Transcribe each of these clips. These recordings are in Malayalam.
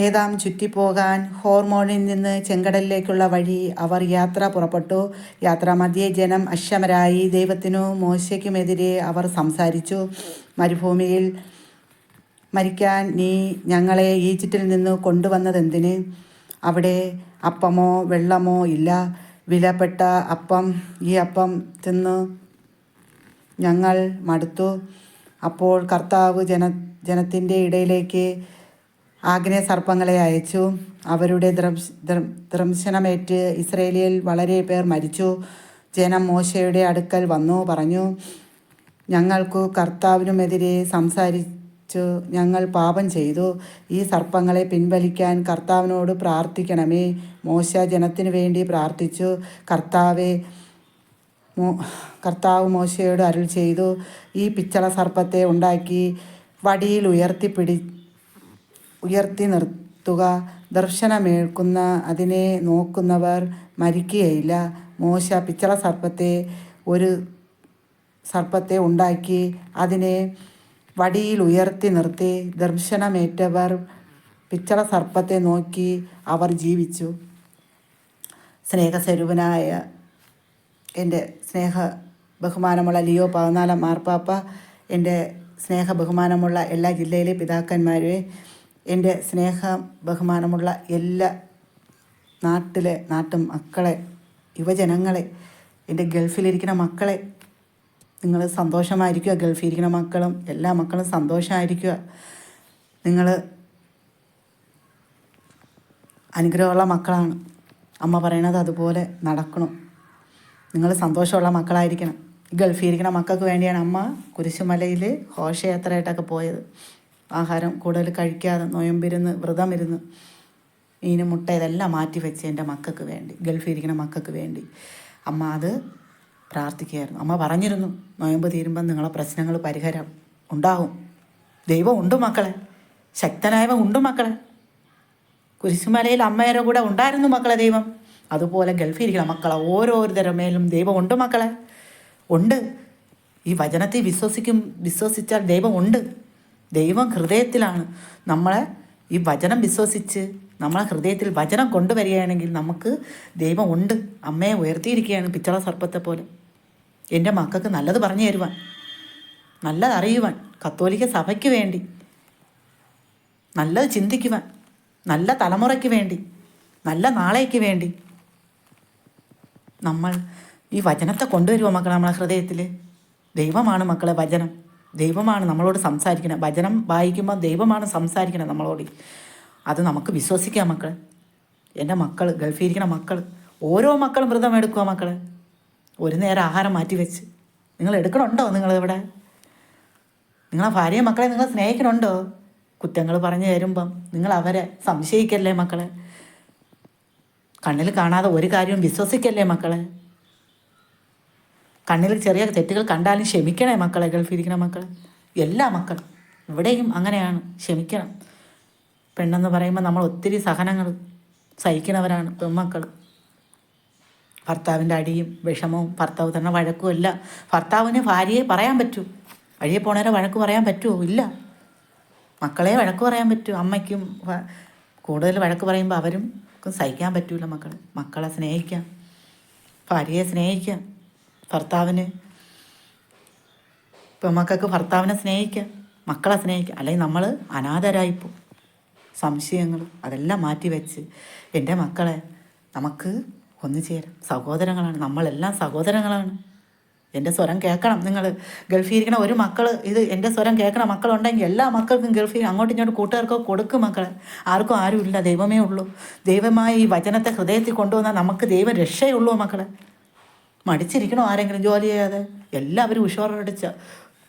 ഏതാം ചുറ്റിപ്പോകാൻ ഹോർമോണിൽ നിന്ന് ചെങ്കടലിലേക്കുള്ള വഴി അവർ യാത്ര പുറപ്പെട്ടു. യാത്രാമധ്യേ ജനം അക്ഷമരായി. ദൈവത്തിനു മോശയ്ക്കുമെതിരെ അവർ സംസാരിച്ചു. മരുഭൂമിയിൽ മരിക്കാൻ നീ ഞങ്ങളെ ഈജിപ്തിൽ നിന്ന് കൊണ്ടുവന്നതെന്തിന്? അവിടെ അപ്പമോ വെള്ളമോ ഇല്ല. വിലപ്പെട്ട അപ്പം, ഈ അപ്പം തിന്നു ഞങ്ങൾ മടുത്തു. അപ്പോൾ കർത്താവ് ജനത്തിൻ്റെ ഇടയിലേക്ക് ആഗ്നേയ സർപ്പങ്ങളെ അയച്ചു. അവരുടെ ദംശനമേറ്റ് ഇസ്രയേലിൽ വളരെ പേർ മരിച്ചു. ജനം മോശയുടെ അടുക്കൽ വന്നു പറഞ്ഞു, ഞങ്ങൾക്കു കർത്താവിനുമെതിരെ സംസാരിച്ചു ഞങ്ങൾ പാപം ചെയ്തു. ഈ സർപ്പങ്ങളെ പിൻവലിക്കാൻ കർത്താവിനോട് പ്രാർത്ഥിക്കണമേ. മോശ ജനത്തിനു വേണ്ടി പ്രാർത്ഥിച്ചു. കർത്താവ് മോശയോട് അരുൾ ചെയ്തു, ഈ പിച്ചള സർപ്പത്തെ ഉണ്ടാക്കി വടിയിൽ ഉയർത്തി നിർത്തുക. ദർശനമേൽക്കുന്ന അതിനെ നോക്കുന്നവർ മരിക്കുകയില്ല. മോശ പിച്ചള സർപ്പത്തെ ഉണ്ടാക്കി അതിനെ വടിയിൽ ഉയർത്തി നിർത്തി. ദർശനമേറ്റവർ പിച്ചള സർപ്പത്തെ നോക്കി അവർ ജീവിച്ചു. സ്നേഹസ്വരൂപനായ എൻ്റെ ബഹുമാനമുള്ള ലിയോ 14 മാർപ്പാപ്പ, എൻ്റെ ബഹുമാനമുള്ള എല്ലാ ജില്ലയിലെ പിതാക്കന്മാരെ, എൻ്റെ ബഹുമാനമുള്ള എല്ലാ നാട്ടു മക്കളെ, യുവജനങ്ങളെ, എൻ്റെ ഗൾഫിലിരിക്കുന്ന മക്കളെ, നിങ്ങൾ സന്തോഷമായിരിക്കുക. ഗൾഫിലിരിക്കുന്ന മക്കളും എല്ലാ മക്കളും സന്തോഷമായിരിക്കുക. നിങ്ങൾ അനുഗ്രഹമുള്ള മക്കളാണ്. അമ്മ പറയണത് അതുപോലെ നടക്കണം. നിങ്ങൾ സന്തോഷമുള്ള മക്കളായിരിക്കണം. ഗൾഫിലിരിക്കുന്ന മക്കൾക്ക് വേണ്ടിയാണ് അമ്മ കുരിശുമലയിൽ ഘോഷയാത്രയായിട്ടൊക്കെ പോയത്. ആഹാരം കൂടുതൽ കഴിക്കാതെ നൊയമ്പിരുന്ന് വ്രതമിരുന്ന് മീനും മുട്ട ഇതെല്ലാം മാറ്റി വെച്ച് എൻ്റെ മക്കൾക്ക് വേണ്ടി, ഗൾഫിലിരിക്കുന്ന മക്കൾക്ക് വേണ്ടി അമ്മ അത് പ്രാർത്ഥിക്കുകയായിരുന്നു. അമ്മ പറഞ്ഞിരുന്നു, നൊയമ്പ് തീരുമ്പം നിങ്ങളെ പ്രശ്നങ്ങൾ പരിഹാരം ഉണ്ടാവും. ദൈവം ഉണ്ട് മക്കളെ, ശക്തനായവൻ ഉണ്ട് മക്കളെ. കുരിശുമലയിൽ അമ്മയുടെ കൂടെ ഉണ്ടായിരുന്നു മക്കളെ ദൈവം. അതുപോലെ ഗൾഫിലിരിക്കുന്ന മക്കളെ ഓരോരുത്തരുടെ മേലും ദൈവം ഉണ്ട് മക്കളെ, ഉണ്ട്. ഈ വചനത്തെ വിശ്വസിച്ചാൽ ദൈവം ഉണ്ട്. ദൈവം ഹൃദയത്തിലാണ്. നമ്മളെ ഈ വചനം വിശ്വസിച്ച് നമ്മളെ ഹൃദയത്തിൽ വചനം കൊണ്ടുവരികയാണെങ്കിൽ നമുക്ക് ദൈവം ഉണ്ട്. അമ്മയെ ഉയർത്തിയിരിക്കുകയാണ് പിച്ചള സർപ്പത്തെ പോലെ. എൻ്റെ മക്കൾക്ക് നല്ലത് പറഞ്ഞു തരുവാൻ, നല്ലത് അറിയുവാൻ, കത്തോലിക്ക സഭയ്ക്ക് വേണ്ടി നല്ലത് ചിന്തിക്കുവാൻ, നല്ല തലമുറയ്ക്ക് വേണ്ടി, നല്ല നാളേക്ക് വേണ്ടി നമ്മൾ ഈ വചനത്തെ കൊണ്ടുവരുമോ മക്കളെ നമ്മളെ ഹൃദയത്തിൽ? ദൈവമാണ് മക്കളെ വചനം. ദൈവമാണ് നമ്മളോട് സംസാരിക്കണം. വചനം വായിക്കുമ്പോൾ ദൈവമാണ് സംസാരിക്കണം നമ്മളോട്. അത് നമുക്ക് വിശ്വസിക്കാം മക്കളെ. എൻ്റെ മക്കൾ, ഗൾഫിലിരിക്കുന്ന മക്കൾ, ഓരോ മക്കളും വ്രതം എടുക്കുക മക്കളെ. ഒരു നേരം ആഹാരം മാറ്റി വെച്ച് നിങ്ങൾ എടുക്കണുണ്ടോ? നിങ്ങളിവിടെ നിങ്ങളെ ഭാര്യയും മക്കളെ നിങ്ങൾ സ്നേഹിക്കണുണ്ടോ? കുറ്റങ്ങൾ പറഞ്ഞു തരുമ്പം നിങ്ങൾ അവരെ സംശയിക്കല്ലേ മക്കളെ. കണ്ണിൽ കാണാതെ ഒരു കാര്യവും വിശ്വസിക്കല്ലേ മക്കളെ. കണ്ണിൽ ചെറിയ തെറ്റുകൾ കണ്ടാലും ക്ഷമിക്കണേ മക്കളെ. ഗൾഫിലിരിക്കുന്ന മക്കളെ, എല്ലാ മക്കളും ഇവിടെയും അങ്ങനെയാണ്, ക്ഷമിക്കണം. പെണ്ണെന്ന് പറയുമ്പോൾ നമ്മൾ ഒത്തിരി സഹനങ്ങൾ സഹിക്കുന്നവരാണ് പെൺമക്കൾ. ഭർത്താവിൻ്റെ അടിയും വിഷമവും ഭർത്താവ് തന്നെ വഴക്കും ഇല്ല. ഭർത്താവിന് ഭാര്യയെ പറയാൻ പറ്റൂ, വഴിയെ പോണവരെ വഴക്ക് പറയാൻ പറ്റുമോ? ഇല്ല. മക്കളെ വഴക്ക് പറയാൻ പറ്റൂ. അമ്മയ്ക്കും കൂടുതൽ വഴക്ക് പറയുമ്പോൾ അവരും സഹിക്കാൻ പറ്റൂല മക്കൾ. മക്കളെ സ്നേഹിക്കാം, ഭാര്യയെ സ്നേഹിക്കാം, ഭർത്താവിന് പെൺമക്കൾക്ക് ഭർത്താവിനെ സ്നേഹിക്കാം, മക്കളെ സ്നേഹിക്കാം. അല്ലെങ്കിൽ നമ്മൾ അനാഥരായിപ്പോൾ സംശയങ്ങൾ അതെല്ലാം മാറ്റി വെച്ച് എൻ്റെ മക്കളെ നമുക്ക് ഒന്നു ചേരാം. സഹോദരങ്ങളാണ്, നമ്മളെല്ലാം സഹോദരങ്ങളാണ്. എൻ്റെ സ്വരം കേൾക്കണം. നിങ്ങൾ ഗൾഫിലിരിക്കണ ഒരു മക്കൾ, ഇത് എൻ്റെ സ്വരം കേൾക്കണ മക്കളുണ്ടെങ്കിൽ എല്ലാ മക്കൾക്കും ഗൾഫിൽ അങ്ങോട്ടും ഇങ്ങോട്ടും കൂട്ടുകാർക്കോ കൊടുക്കും മക്കളെ. ആർക്കും ആരുമില്ല, ദൈവമേ ഉള്ളൂ. ദൈവമായി ഈ വചനത്തെ ഹൃദയത്തിൽ കൊണ്ടുവന്നാൽ നമുക്ക് ദൈവം രക്ഷയുള്ളൂ മക്കളെ. മടിച്ചിരിക്കണോ ആരെങ്കിലും ജോലി ചെയ്യാതെ? എല്ലാവരും ഉഷാറടിച്ച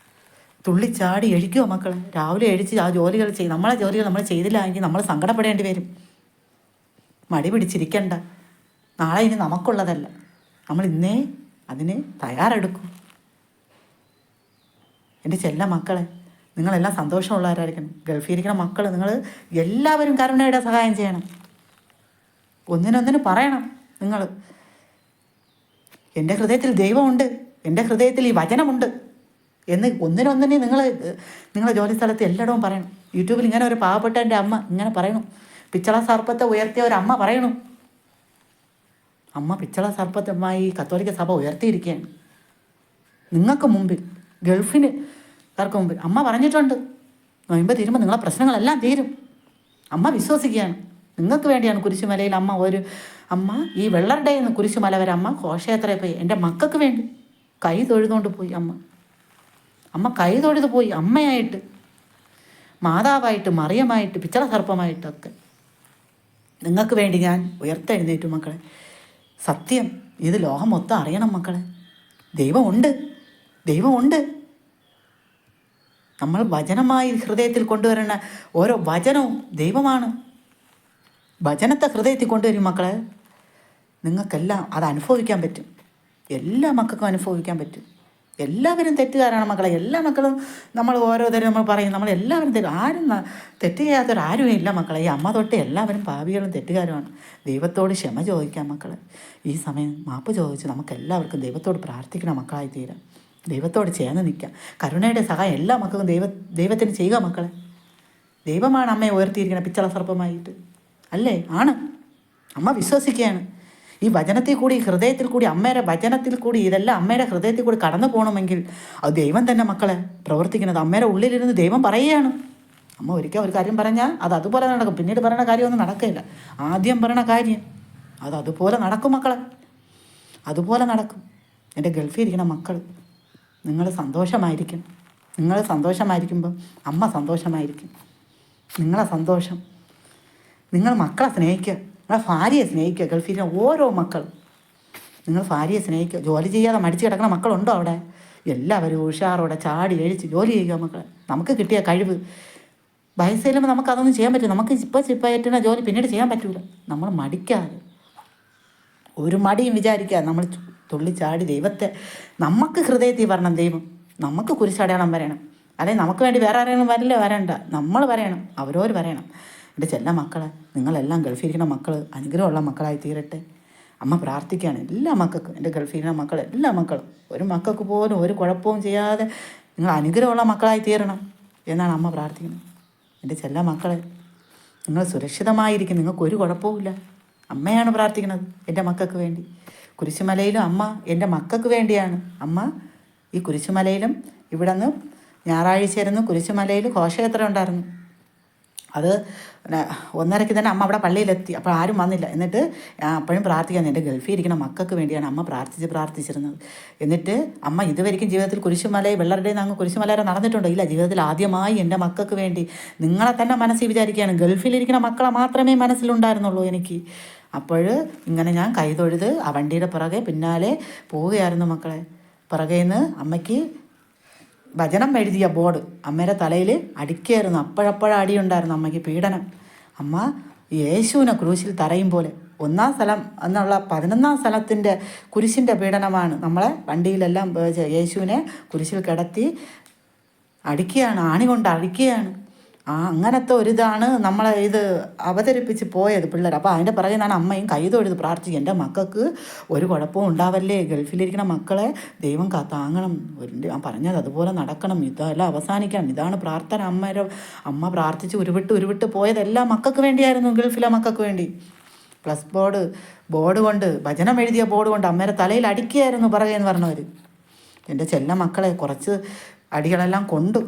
തുള്ളിച്ചാടി എഴിക്കുമോ മക്കളെ? രാവിലെ എഴിച്ച് ആ ജോലികൾ ചെയ്യും. നമ്മളെ ജോലികൾ നമ്മൾ ചെയ്തില്ല എങ്കിൽ നമ്മൾ സങ്കടപ്പെടേണ്ടി വരും. മടി പിടിച്ചിരിക്കണ്ട. നാളെ ഇനി നമുക്കുള്ളതല്ല, നമ്മൾ ഇന്നേ അതിന് തയ്യാറെടുക്കും. എൻ്റെ ചെല്ല മക്കളെ, നിങ്ങളെല്ലാം സന്തോഷമുള്ളവരായിരിക്കണം. ഗൾഫിലിരിക്കുന്ന മക്കൾ നിങ്ങൾ എല്ലാവരും കരുണയുടെ സഹായം ചെയ്യണം. ഒന്നിനൊന്നിന് പറയണം. നിങ്ങൾ എൻ്റെ ഹൃദയത്തിൽ ദൈവമുണ്ട്, എൻ്റെ ഹൃദയത്തിൽ ഈ വചനമുണ്ട് എന്ന് ഒന്നിനൊന്നിനെ നിങ്ങളെ ജോലി സ്ഥലത്ത് എല്ലായിടവും പറയണം. യൂട്യൂബിൽ ഇങ്ങനെ ഒരു പാവപ്പെട്ട എൻ്റെ അമ്മ ഇങ്ങനെ പറയണം, പിച്ചള സർപ്പത്തെ ഉയർത്തിയ ഒരു അമ്മ പറയണു. അമ്മ പിച്ചള സർപ്പത്തമായി കത്തോലിക്ക സഭ ഉയർത്തിയിരിക്കുകയാണ് നിങ്ങൾക്ക് മുമ്പിൽ, ഗൾഫിനുകാർക്ക് മുമ്പിൽ. അമ്മ പറഞ്ഞിട്ടുണ്ട്, നോയമ്പ് തീരുമ്പോൾ നിങ്ങളെ പ്രശ്നങ്ങളെല്ലാം തീരും. അമ്മ വിശ്വസിക്കുകയാണ്. നിങ്ങൾക്ക് വേണ്ടിയാണ് കുരിശുമലയിൽ അമ്മ ഈ വെള്ളറുടെ കുരിശുമല വരെ അമ്മ ഘോഷയാത്രയിൽ പോയി. എൻ്റെ മക്കൾക്ക് വേണ്ടി കൈ തൊഴുതുകൊണ്ട് പോയി. അമ്മ കൈ തൊഴുത് പോയി. അമ്മയായിട്ട്, മാതാവായിട്ട്, മറിയമായിട്ട്, പിച്ചള സർപ്പമായിട്ടൊക്കെ നിങ്ങൾക്ക് വേണ്ടി ഞാൻ ഉയർത്തെഴുന്നേറ്റു മക്കളെ. സത്യം ഇത് ലോകം മൊത്തം അറിയണം മക്കളെ. ദൈവമുണ്ട്. നമ്മൾ വചനമായി ഹൃദയത്തിൽ കൊണ്ടുവരുന്ന ഓരോ വചനവും ദൈവമാണ്. വചനത്തെ ഹൃദയത്തിൽ കൊണ്ടുവരും മക്കളെ. നിങ്ങൾക്കെല്ലാം അത് അനുഭവിക്കാൻ പറ്റും. എല്ലാ മക്കൾക്കും അനുഭവിക്കാൻ പറ്റും. എല്ലാവരും തെറ്റുകാരാണ് മക്കളെ. എല്ലാ മക്കളും നമ്മൾ ഓരോരുത്തരും നമ്മൾ പറയും, നമ്മളെല്ലാവരും ആരും തെറ്റ് ചെയ്യാത്തവരാരും ഇല്ല മക്കളെ. ഈ അമ്മ തൊട്ട് എല്ലാവരും പാപികളും തെറ്റുകാരുമാണ്. ദൈവത്തോട് ക്ഷമ ചോദിക്കാം മക്കളെ. ഈ സമയം മാപ്പ് ചോദിച്ച് നമുക്കെല്ലാവർക്കും ദൈവത്തോട് പ്രാർത്ഥിക്കണം മക്കളായി തീരാം. ദൈവത്തോട് ചേർന്ന് നിൽക്കാം. കരുണയുടെ സഹായം എല്ലാ മക്കൾക്കും ദൈവത്തിന് ചെയ്യുക മക്കളെ. ദൈവമാണ് അമ്മയെ ഉയർത്തിയിരിക്കുന്നത് പിച്ചള സർപ്പമായിട്ട്, അല്ലേ? ആണ്. അമ്മ വിശ്വസിക്കുകയാണ്. ഈ വചനത്തിൽ കൂടി, ഹൃദയത്തിൽ കൂടി, അമ്മയുടെ വചനത്തിൽ കൂടി ഇതെല്ലാം അമ്മയുടെ ഹൃദയത്തിൽ കൂടി കടന്നു പോകണമെങ്കിൽ അത് ദൈവം തന്നെ മക്കളെ പ്രവർത്തിക്കുന്നത്. അമ്മയുടെ ഉള്ളിലിരുന്ന് ദൈവം പറയുകയാണ്. അമ്മ ഒരിക്കൽ ഒരു കാര്യം പറഞ്ഞാൽ അത് അതുപോലെ നടക്കും. പിന്നീട് പറയുന്ന കാര്യമൊന്നും നടക്കില്ല. ആദ്യം പറയുന്ന കാര്യം അത് അതുപോലെ നടക്കും മക്കളെ. അതുപോലെ നടക്കും. എൻ്റെ ഗൾഫിൽ ഇരിക്കുന്ന മക്കൾ, നിങ്ങൾ സന്തോഷമായിരിക്കും. നിങ്ങൾ സന്തോഷമായിരിക്കുമ്പോൾ അമ്മ സന്തോഷമായിരിക്കും. നിങ്ങളെ സന്തോഷം, നിങ്ങൾ മക്കളെ സ്നേഹിക്കുക, നിങ്ങളെ ഭാര്യയെ സ്നേഹിക്കുക. ഗൾഫിലെ ഓരോ മക്കളും നിങ്ങൾ ഭാര്യയെ സ്നേഹിക്കുക. ജോലി ചെയ്യാതെ മടിച്ച് കിടക്കുന്ന മക്കളുണ്ടോ അവിടെ? എല്ലാവരും ഉഷാറോടെ ചാടി എഴിച്ച് ജോലി ചെയ്യുക മക്കളെ. നമുക്ക് കിട്ടിയ കഴിവ് വയസ്സേലുമ്പോൾ നമുക്കതൊന്നും ചെയ്യാൻ പറ്റും. നമുക്ക് ഇപ്പോൾ പറ്റുന്ന ജോലി പിന്നീട് ചെയ്യാൻ പറ്റൂല. നമ്മൾ മടിക്കാതെ, ഒരു മടിയും വിചാരിക്കാതെ നമ്മൾ തുള്ളിച്ചാടി ദൈവത്തെ, നമുക്ക് ഹൃദയത്തിൽ വരണം ദൈവം. നമുക്ക് കുരിശടയാളം വരണം. അല്ലെങ്കിൽ നമുക്ക് വേണ്ടി വേറെ ആരെങ്കിലും വരണ്ട. നമ്മൾ വരയണം, അവരോർ വരയണം. എൻ്റെ ചെല്ല മക്കളെ, നിങ്ങളെല്ലാം ഗൾഫിലിരിക്കുന്ന മക്കൾ അനുഗ്രഹമുള്ള മക്കളായി തീരട്ടെ. അമ്മ പ്രാർത്ഥിക്കുകയാണ് എല്ലാ മക്കൾക്കും. എൻ്റെ ഗൾഫിലിരിക്കുന്ന മക്കൾ, എല്ലാ മക്കളും, ഒരു മക്കൾക്ക് പോലും ഒരു കുഴപ്പവും ചെയ്യാതെ നിങ്ങൾ അനുഗ്രഹമുള്ള മക്കളായി തീരണം എന്നാണ് അമ്മ പ്രാർത്ഥിക്കുന്നത്. എൻ്റെ ചെല്ല മക്കളെ, നിങ്ങൾ സുരക്ഷിതമായിരിക്കും. നിങ്ങൾക്കൊരു കുഴപ്പവുമില്ല. അമ്മയാണ് പ്രാർത്ഥിക്കുന്നത് എൻ്റെ മക്കൾക്ക് വേണ്ടി. കുരിശുമലയിലും അമ്മ എൻ്റെ മക്കൾക്ക് വേണ്ടിയാണ്. അമ്മ ഈ കുരിശുമലയിലും ഇവിടെ നിന്ന് ഞായറാഴ്ചയായിരുന്നു കുരിശുമലയിൽ ഘോഷയാത്ര ഉണ്ടായിരുന്നു. അത് 1:30 തന്നെ അമ്മ അവിടെ പള്ളിയിലെത്തി. അപ്പോൾ ആരും വന്നില്ല. എന്നിട്ട് അപ്പോഴും പ്രാർത്ഥിക്കാൻ, എൻ്റെ ഗൾഫിൽ ഇരിക്കുന്ന മക്കൾക്ക് വേണ്ടിയാണ് അമ്മ പ്രാർത്ഥിച്ചിരുന്നത്. എന്നിട്ട് അമ്മ ഇതുവരെയും ജീവിതത്തിൽ കുരിശുമലയിൽ വെള്ളറുടെ അങ്ങ് കുരിശുമല വരെ നടന്നിട്ടുണ്ടോ? ഇല്ല. ജീവിതത്തിൽ ആദ്യമായി എൻ്റെ മക്കൾക്ക് വേണ്ടി നിങ്ങളെ തന്നെ മനസ്സിൽ വിചാരിക്കുകയാണ്. ഗൾഫിലിരിക്കുന്ന മക്കളെ മാത്രമേ മനസ്സിലുണ്ടായിരുന്നുള്ളൂ എനിക്ക്. അപ്പോൾ ഇങ്ങനെ ഞാൻ കൈതൊഴുത് ആ വണ്ടിയുടെ പിന്നാലെ പോവുകയായിരുന്നു മക്കളെ. പുറകേന്ന് അമ്മയ്ക്ക് വചനം എഴുതിയ ബോർഡ് അമ്മയുടെ തലയിൽ അടിക്കുകയായിരുന്നു. അപ്പോഴപ്പോഴും അടിയുണ്ടായിരുന്നു അമ്മയ്ക്ക്, പീഡനം. അമ്മ യേശുവിനെ ക്രൂശിൽ തറയും പോലെ 1-ാം സ്ഥലം എന്നുള്ള 11-ാം സ്ഥലത്തിൻ്റെ കുരിശിൻ്റെ പീഡനമാണ്. നമ്മളെ വണ്ടിയിലെല്ലാം യേശുവിനെ കുരിശിൽ കിടത്തി അടിക്കുകയാണ്, ആണി കൊണ്ട് അടിക്കുകയാണ്. അങ്ങനത്തെ ഒരിതാണ് നമ്മളെ ഇത് അവതരിപ്പിച്ച് പോയത് പിള്ളേർ. അപ്പോൾ അതിൻ്റെ പിറകെ നിന്നാണ് അമ്മയും കൈതൊഴുത് പ്രാർത്ഥിക്കും, എൻ്റെ മക്കൾക്ക് ഒരു കുഴപ്പവും ഉണ്ടാവല്ലേ, ഗൾഫിലിരിക്കുന്ന മക്കളെ ദൈവം താങ്ങണം, ഞാൻ പറഞ്ഞത് അതുപോലെ നടക്കണം, ഇതെല്ലാം അവസാനിക്കണം. ഇതാണ് പ്രാർത്ഥന. അമ്മ പ്രാർത്ഥിച്ച് ഉരുവിട്ട് പോയതെല്ലാം മക്കൾക്ക് വേണ്ടിയായിരുന്നു, ഗൾഫിലെ മക്കൾക്ക് വേണ്ടി. പ്ലസ് ബോർഡ് കൊണ്ട്, വചനം എഴുതിയ ബോർഡ് കൊണ്ട് അമ്മയുടെ തലയിൽ അടിക്കുകയായിരുന്നു പിറകെന്ന് പറഞ്ഞവർ. എൻ്റെ ചെല്ല മക്കളെ കുറച്ച് അടികളെല്ലാം കൊണ്ടു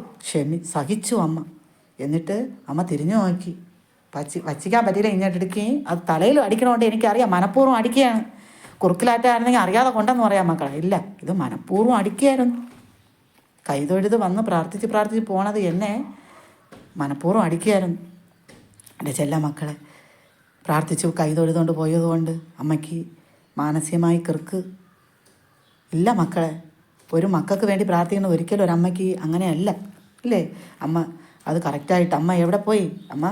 സഹിച്ചു അമ്മ. എന്നിട്ട് അമ്മ തിരിഞ്ഞു നോക്കി, വച്ചിക്കാൻ പറ്റിയില്ല, ഇങ്ങോട്ടെടുക്കുകയും അത് തലയിൽ അടിക്കണോണ്ട് എനിക്കറിയാം മനഃപൂർവ്വം അടിക്കുകയാണ്. കുറുക്കിലാറ്റായിരുന്നെങ്കിൽ അറിയാതെ കൊണ്ടെന്ന് പറയാം മക്കളെ. ഇല്ല, ഇത് മനഃപൂർവ്വം അടിക്കുകയായിരുന്നു. കൈതൊഴുത് വന്ന് പ്രാർത്ഥിച്ച് പോണത് എന്നെ മനഃപൂർവ്വം അടിക്കുകയായിരുന്നു. എൻ്റെ ചെല്ല മക്കളെ പ്രാർത്ഥിച്ചു കൈതൊഴുതുകൊണ്ട് പോയതുകൊണ്ട് അമ്മയ്ക്ക് മാനസികമായി കിറുക്ക് ഇല്ല മക്കളെ. ഒരു മക്കൾക്ക് വേണ്ടി പ്രാർത്ഥിക്കുന്നത് ഒരിക്കലും ഒരമ്മയ്ക്ക് അങ്ങനെയല്ല, ഇല്ലേ? അമ്മ അത് കറക്റ്റായിട്ട് അമ്മ എവിടെ പോയി? അമ്മ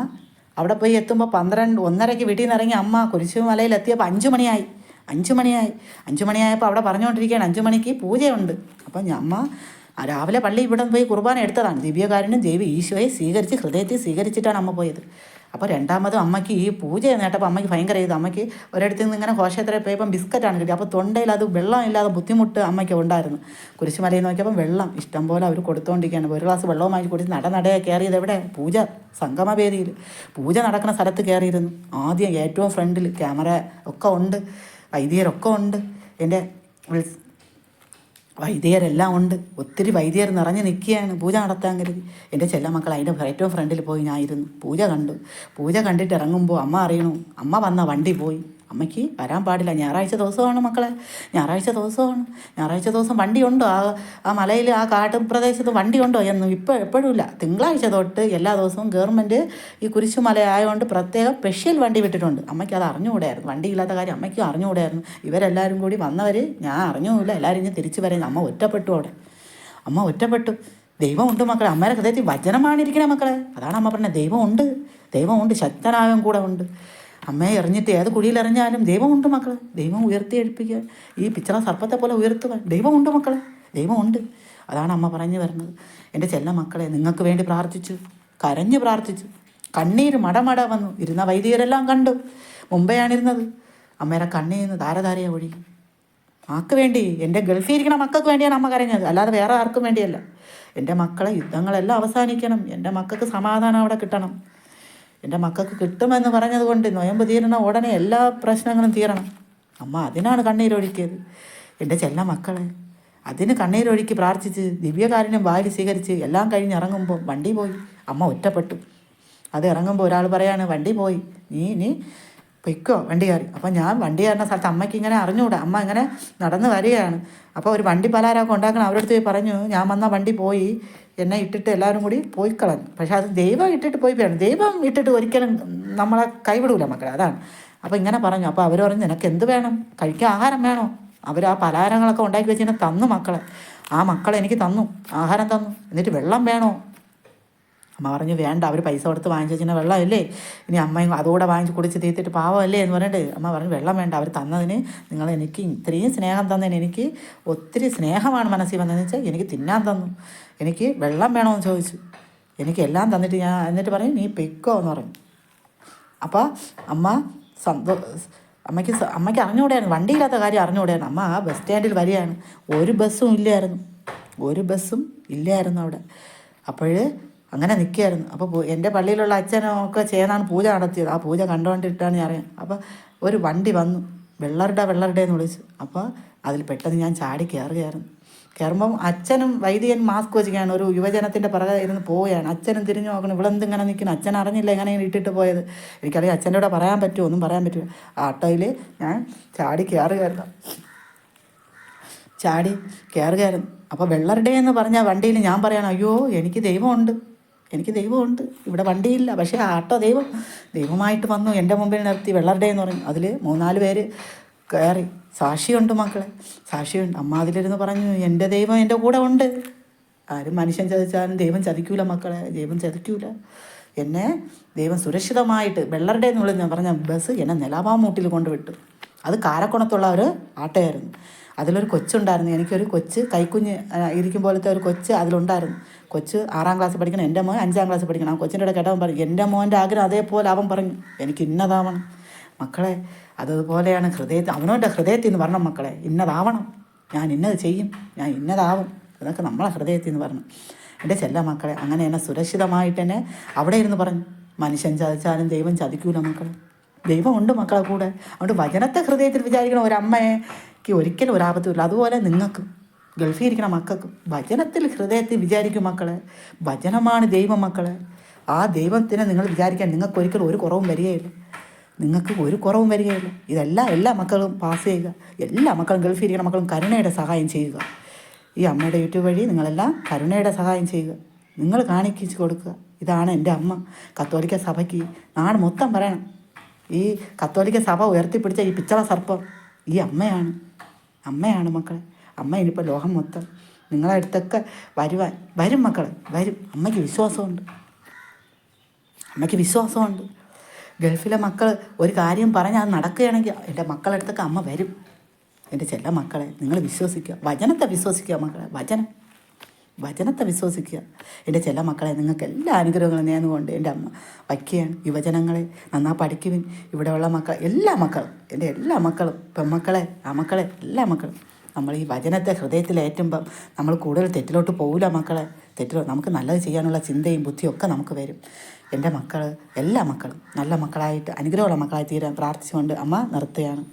അവിടെ പോയി എത്തുമ്പോൾ 1:30 വീട്ടിൽ നിന്ന് ഇറങ്ങി അമ്മ കുരിശുമലയിലെത്തിയപ്പോൾ 5 മണിയായി. 5 മണിയായപ്പോൾ അവിടെ പറഞ്ഞുകൊണ്ടിരിക്കുകയാണ് 5 മണിക്ക് പൂജയുണ്ട്. അപ്പം അമ്മ രാവിലെ പള്ളി ഇവിടെ പോയി കുർബാന എടുത്തതാണ്. ദിവ്യകാരുണ്യം ഈശോയെ സ്വീകരിച്ച് ഹൃദയത്തിൽ സ്വീകരിച്ചിട്ടാണ് അമ്മ പോയത്. അപ്പോൾ രണ്ടാമതും അമ്മയ്ക്ക് ഈ പൂജ നേട്ടപ്പോൾ അമ്മയ്ക്ക് ഭയങ്കര ഇത്. അമ്മയ്ക്ക് ഒരിടത്ത് നിന്ന് ഇങ്ങനെ ഘോഷയാത്ര പോയപ്പം ബിസ്ക്കറ്റാണ് കിട്ടിയത്. അപ്പോൾ തൊണ്ടയിൽ അത് വെള്ളം ഇല്ലാതെ ബുദ്ധിമുട്ട് അമ്മയ്ക്ക് ഉണ്ടായിരുന്നു. കുരിശുമലയിൽ നോക്കിയപ്പം വെള്ളം ഇഷ്ടം പോലെ അവർ കൊടുത്തുകൊണ്ടിരിക്കുകയാണ്. ഒരു ഗ്ലാസ് വെള്ളവും വാങ്ങി കുടിച്ച് നടയെ കയറിയത് എവിടെ? പൂജ സംഗമവേദിയിൽ പൂജ നടക്കുന്ന സ്ഥലത്ത് കയറിയിരുന്നു. ആദ്യം ഏറ്റവും ഫ്രണ്ടിൽ ക്യാമറ ഒക്കെ ഉണ്ട്, വൈദികരൊക്കെ ഉണ്ട്, എൻ്റെ വൈദികരെല്ലാം ഉണ്ട്. ഒത്തിരി വൈദികർ നിറഞ്ഞ് നിൽക്കുകയാണ് പൂജ നടത്താൻ കരുതി. എൻ്റെ ചെല്ലമക്കൾ അതിൻ്റെ ഏറ്റവും ഫ്രണ്ടിൽ പോയി ഞാനിരുന്നു. പൂജ കണ്ടു. പൂജ കണ്ടിട്ട് ഇറങ്ങുമ്പോൾ അമ്മ അറിയണു, അമ്മ വന്ന വണ്ടി പോയി. അമ്മയ്ക്ക് വരാൻ പാടില്ല. ഞായറാഴ്ച ദിവസമാണ് മക്കളെ, ഞായറാഴ്ച ദിവസമാണ്. ഞായറാഴ്ച ദിവസം വണ്ടിയുണ്ടോ ആ മലയിൽ, ആ കാട്ട് പ്രദേശത്ത് വണ്ടിയുണ്ടോ എന്നും എപ്പോഴും ഇല്ല. തിങ്കളാഴ്ച തൊട്ട് എല്ലാ ദിവസവും ഗവൺമെൻറ് ഈ കുരിശുമല ആയതുകൊണ്ട് പ്രത്യേകം സ്പെഷ്യൽ വണ്ടി വിട്ടിട്ടുണ്ട്. അമ്മയ്ക്ക് അത് അറിഞ്ഞുകൂടായിരുന്നു. വണ്ടിയില്ലാത്ത കാര്യം അമ്മയ്ക്കും അറിഞ്ഞുകൂടായിരുന്നു. ഇവരെല്ലാവരും കൂടി വന്നവർ ഞാൻ അറിഞ്ഞുമില്ല. എല്ലാവരും ഇനി തിരിച്ചു പറയുന്നത്. അമ്മ ഒറ്റപ്പെട്ടു അവിടെ. അമ്മ ഒറ്റപ്പെട്ടു. ദൈവമുണ്ട് മക്കളെ. അമ്മയുടെ ഹൃദയത്തിൽ വചനമാണിരിക്കണേ മക്കളെ. അതാണ് അമ്മ പറഞ്ഞത്. ദൈവമുണ്ട്, ദൈവമുണ്ട്, ശക്തനായവൻ കൂടെ ഉണ്ട്. അമ്മയെ എറിഞ്ഞിട്ട് ഏത് കുഴിയിലെറിഞ്ഞാലും ദൈവമുണ്ട് മക്കളെ. ദൈവം ഉയർത്തി എടുപ്പിക്കുക. ഈ പിച്ചള സർപ്പത്തെ പോലെ ഉയർത്തുക. ദൈവമുണ്ട് മക്കളെ, ദൈവമുണ്ട്. അതാണ് അമ്മ പറഞ്ഞു വരുന്നത്. എൻ്റെ ചെല്ല മക്കളെ, നിങ്ങൾക്ക് വേണ്ടി പ്രാർത്ഥിച്ചു, കരഞ്ഞു പ്രാർത്ഥിച്ചു, കണ്ണീര് മടമട വന്നു. ഇരുന്ന വൈദികരെല്ലാം കണ്ടു. മുമ്പെയാണിരുന്നത്. അമ്മയുടെ കണ്ണീർ നിന്ന് ധാരധാരയെ ഒഴുകി. ആർക്ക് വേണ്ടി? എൻ്റെ ഗൾഫിൽ ഇരിക്കുന്ന മക്കൾക്ക് വേണ്ടിയാണ് അമ്മ കരഞ്ഞത്, അല്ലാതെ വേറെ ആർക്കും വേണ്ടിയല്ല. എൻ്റെ മക്കളെ യുദ്ധങ്ങളെല്ലാം അവസാനിക്കണം. എൻ്റെ മക്കൾക്ക് സമാധാനം അവിടെ കിട്ടണം. എൻ്റെ മക്കൾക്ക് കിട്ടുമെന്ന് പറഞ്ഞതുകൊണ്ട് നൊയമ്പ് തീരണം, ഉടനെ എല്ലാ പ്രശ്നങ്ങളും തീരണം. അമ്മ അതിനാണ് കണ്ണീരൊഴുക്കിയത്. എൻ്റെ ചെല്ല മക്കളെ, അതിന് കണ്ണീരൊഴുക്കി പ്രാർത്ഥിച്ച് ദിവ്യകാരുണ്യം വാരി സ്വീകരിച്ച് എല്ലാം കഴിഞ്ഞ് ഇറങ്ങുമ്പോൾ വണ്ടി പോയി. അമ്മ ഒറ്റപ്പെട്ടു. അത് ഇറങ്ങുമ്പോൾ ഒരാൾ പറയാണ്, വണ്ടി പോയി, നീ പൊയ്ക്കോ വണ്ടി കയറി. അപ്പോൾ ഞാൻ വണ്ടി കയറുന്ന സ്ഥലത്ത് അമ്മയ്ക്ക് ഇങ്ങനെ അറിഞ്ഞുകൂടാ. അമ്മ ഇങ്ങനെ നടന്ന് വരികയാണ്. അപ്പോൾ ഒരു വണ്ടി പലഹാരമൊക്കെ ഉണ്ടാക്കണം. അവരുടെ അടുത്ത് പറഞ്ഞു, ഞാൻ വന്ന വണ്ടി പോയി, എന്നെ ഇട്ടിട്ട് എല്ലാവരും കൂടി പോയി കളഞ്ഞു. പക്ഷെ അത് ദൈവം ഇട്ടിട്ട് പോയി വേണം. ദൈവം ഇട്ടിട്ട് ഒരിക്കലും നമ്മളെ കൈവിടൂല മക്കളെ. അതാണ്. അപ്പോൾ ഇങ്ങനെ പറഞ്ഞു. അപ്പോൾ അവർ പറഞ്ഞു, നിനക്ക് എന്ത് വേണം? കഴിക്കാൻ ആഹാരം വേണോ? അവർ ആ പലഹാരങ്ങളൊക്കെ ഉണ്ടാക്കി വെച്ചിട്ട് തന്നു മക്കളെ. ആ മക്കളെ എനിക്ക് തന്നു, ആഹാരം തന്നു. എന്നിട്ട് വെള്ളം വേണോ? അമ്മ പറഞ്ഞു, വേണ്ട, അവർ പൈസ കൊടുത്ത് വാങ്ങിച്ചു വെച്ചിട്ട് വെള്ളമല്ലേ, ഇനി അമ്മയും അതുകൂടെ വാങ്ങിച്ച് കുടിച്ച് തീർത്തിട്ട് പാവമല്ലേ എന്ന് പറഞ്ഞിട്ട് അമ്മ പറഞ്ഞു, വെള്ളം വേണ്ട, അവർ തന്നതിന് നിങ്ങൾ എനിക്ക് ഇത്രയും സ്നേഹം തന്നതിന് എനിക്ക് ഒത്തിരി സ്നേഹമാണ് മനസ്സിൽ വന്നതെന്ന് വെച്ചാൽ എനിക്ക് തിന്നാൻ തന്നു, എനിക്ക് വെള്ളം വേണമെന്ന് ചോദിച്ചു, എനിക്ക് എല്ലാം തന്നിട്ട് ഞാൻ എന്നിട്ട് പറഞ്ഞു നീ പൊയ്ക്കോ എന്ന് പറഞ്ഞു. അപ്പോൾ അമ്മ അമ്മയ്ക്ക് അറിഞ്ഞുകൂടെയായിരുന്നു, വണ്ടിയില്ലാത്ത കാര്യം അറിഞ്ഞുകൂടെയായിരുന്നു. അമ്മ ആ ബസ് സ്റ്റാൻഡിൽ വരികയാണ്. ഒരു ബസ്സും ഇല്ലായിരുന്നു അവിടെ. അപ്പോൾ അങ്ങനെ നിൽക്കുകയായിരുന്നു. അപ്പോൾ എൻ്റെ പള്ളിയിലുള്ള അച്ഛനൊക്കെ ചേർന്നാണ് പൂജ നടത്തിയത്. ആ പൂജ കണ്ടുകൊണ്ടിട്ടാണ് ഞാൻ അറിയാം. അപ്പോൾ ഒരു വണ്ടി വന്നു, വെള്ളറുടെ എന്ന് വിളിച്ചു. അപ്പോൾ അതിൽ പെട്ടെന്ന് ഞാൻ ചാടി കയറുമ്പം അച്ഛനും വൈദികൻ മാസ്ക് വെച്ചിരിക്കുകയാണ്. ഒരു യുവജനത്തിൻ്റെ പുറകെ ഇരുന്ന് പോവുകയാണ്. അച്ഛനും തിരിഞ്ഞു നോക്കണം, ഇവളെന്തിങ്ങനെ നിൽക്കുന്നു. അച്ഛൻ അറിഞ്ഞില്ല എങ്ങനെ ഇട്ടിട്ട് പോയത്. എനിക്കറിയാം അച്ഛൻ്റെ കൂടെ പറയാൻ പറ്റുമോ, ഒന്നും പറയാൻ പറ്റില്ല. ആ ഓട്ടോയിൽ ഞാൻ ചാടി കയറുകയായിരുന്നു. അപ്പോൾ വെള്ളറുടെ എന്ന് പറഞ്ഞ വണ്ടിയിൽ ഞാൻ പറയണം, അയ്യോ എനിക്ക് ദൈവമുണ്ട്, ഇവിടെ വണ്ടിയില്ല. പക്ഷേ ആ ആട്ടോ ദൈവമായിട്ട് വന്നു, എൻ്റെ മുമ്പിൽ നിർത്തി. വെള്ളറുടെ എന്ന് പറഞ്ഞു. അതിൽ 3-4 പേര് കയറി. സാക്ഷിയുണ്ട് മക്കളെ, സാക്ഷിയുണ്ട്. അമ്മ അതിലിരുന്ന് പറഞ്ഞു, എൻ്റെ ദൈവം എൻ്റെ കൂടെ ഉണ്ട്. ആരും മനുഷ്യൻ ചതിച്ചാലും ദൈവം ചതിക്കൂല മക്കളെ, ദൈവം ചതിക്കൂല. എന്നെ ദൈവം സുരക്ഷിതമായിട്ട് വെള്ളറുടെ എന്നുള്ളത് ഞാൻ പറഞ്ഞ ബസ് എന്നെ നിലാവാമൂട്ടിൽ കൊണ്ടുവിട്ടു. അത് കാരക്കുണത്തുള്ള ഒരു ആട്ടോയായിരുന്നു. അതിലൊരു കൊച്ചുണ്ടായിരുന്നു. എനിക്കൊരു കൊച്ച്, കൈക്കുഞ്ഞ് ഇരിക്കും പോലത്തെ ഒരു കൊച്ച് അതിലുണ്ടായിരുന്നു. കൊച്ച് 6ാം ക്ലാസ്സിൽ പഠിക്കണം, എൻ്റെ മോൻ 5ാം ക്ലാസ്സിൽ പഠിക്കണം. ആ കൊച്ചിൻ്റെ ഇടയ്ക്ക് അവൻ പറഞ്ഞു, എൻ്റെ മോൻ്റെ ആഗ്രഹം അതേപോലെ അവൻ പറഞ്ഞു, എനിക്ക് ഇന്നതാവണം. മക്കളെ അതുപോലെയാണ് അവനവൻ്റെ ഹൃദയത്തിൽ നിന്ന് പറഞ്ഞു, മക്കളെ ഇന്നതാവണം, ഞാൻ ഇന്നത് ചെയ്യും, ഞാൻ ഇന്നതാവും. അതൊക്കെ നമ്മളെ ഹൃദയത്തിൽ നിന്ന് പറഞ്ഞു. എൻ്റെ ചെല്ല മക്കളെ അങ്ങനെ എന്നെ സുരക്ഷിതമായിട്ട് തന്നെ അവിടെ ഇരുന്ന് പറഞ്ഞു, മനുഷ്യൻ ചതിച്ചാലും ദൈവം ചതിക്കൂല മക്കളെ, ദൈവമുണ്ട് മക്കളെ കൂടെ. അതുകൊണ്ട് വചനത്തെ ഹൃദയത്തിൽ വിചാരിക്കണം. ഒരമ്മയ്ക്ക് ഒരിക്കലും ഒരാപത്തുമില്ല. അതുപോലെ നിങ്ങൾക്കും ഗൾഫിൽ ഇരിക്കുന്ന മക്കൾക്കും വചനത്തിൽ ഹൃദയത്തിൽ വിചാരിക്കും മക്കളെ. വചനമാണ് ദൈവം മക്കളെ. ആ ദൈവത്തിനെ നിങ്ങൾ വിചാരിക്കാൻ നിങ്ങൾക്ക് ഒരിക്കലും ഒരു കുറവും വരികയില്ല. ഇതെല്ലാം എല്ലാ മക്കളും പാസ് ചെയ്യുക. എല്ലാ മക്കളും ഗൾഫിൽ ഇരിക്കുന്ന മക്കളും കരുണയുടെ സഹായം ചെയ്യുക. ഈ അമ്മയുടെ യൂട്യൂബ് വഴി നിങ്ങളെല്ലാം കരുണയുടെ സഹായം ചെയ്യുക. നിങ്ങൾ കാണിച്ചു കൊടുക്കുക. ഇതാണ് എൻ്റെ അമ്മ. കത്തോലിക്ക സഭയ്ക്ക് നാട് മൊത്തം പറയണം, ഈ കത്തോലിക്ക സഭ ഉയർത്തിപ്പിടിച്ച ഈ പിച്ചള സർപ്പം ഈ അമ്മയാണ് മക്കളെ. അമ്മ ഇനിയിപ്പോൾ ലോകം മൊത്തം നിങ്ങളെ അടുത്തൊക്കെ വരും മക്കളെ, വരും. അമ്മയ്ക്ക് വിശ്വാസമുണ്ട്. ഗൾഫിലെ മക്കൾ ഒരു കാര്യം പറഞ്ഞാൽ അത് നടക്കുകയാണെങ്കിൽ എൻ്റെ മക്കളടുത്തൊക്കെ അമ്മ വരും. എൻ്റെ ചെല്ല മക്കളെ നിങ്ങൾ വിശ്വസിക്കുക, വചനത്തെ വിശ്വസിക്കുക മക്കളെ. വചനത്തെ വിശ്വസിക്കുക. എൻ്റെ ചില മക്കളെ നിങ്ങൾക്ക് എല്ലാ അനുഗ്രഹങ്ങളും നേർന്നുകൊണ്ട് എൻ്റെ അമ്മ വയ്ക്കുകയാണ്. യുവജനങ്ങളെ നന്നാ പഠിക്കുവിൻ. ഇവിടെയുള്ള മക്കൾ എല്ലാ മക്കളും, എൻ്റെ എല്ലാ മക്കളും, പെൺമക്കളെ ആമക്കളെ എല്ലാ മക്കളും നമ്മൾ ഈ വചനത്തെ ഹൃദയത്തിലേറ്റുമ്പം നമ്മൾ കൂടുതൽ തെറ്റിലോട്ട് പോകില്ല മക്കളെ. നമുക്ക് നല്ലത് ചെയ്യാനുള്ള ചിന്തയും ബുദ്ധിയും ഒക്കെ നമുക്ക് വരും. എൻ്റെ മക്കൾ എല്ലാ മക്കളും നല്ല മക്കളായിട്ട് അനുഗ്രഹമുള്ള മക്കളായി തീരാൻ പ്രാർത്ഥിച്ചുകൊണ്ട് അമ്മ നിർത്തുകയാണ്.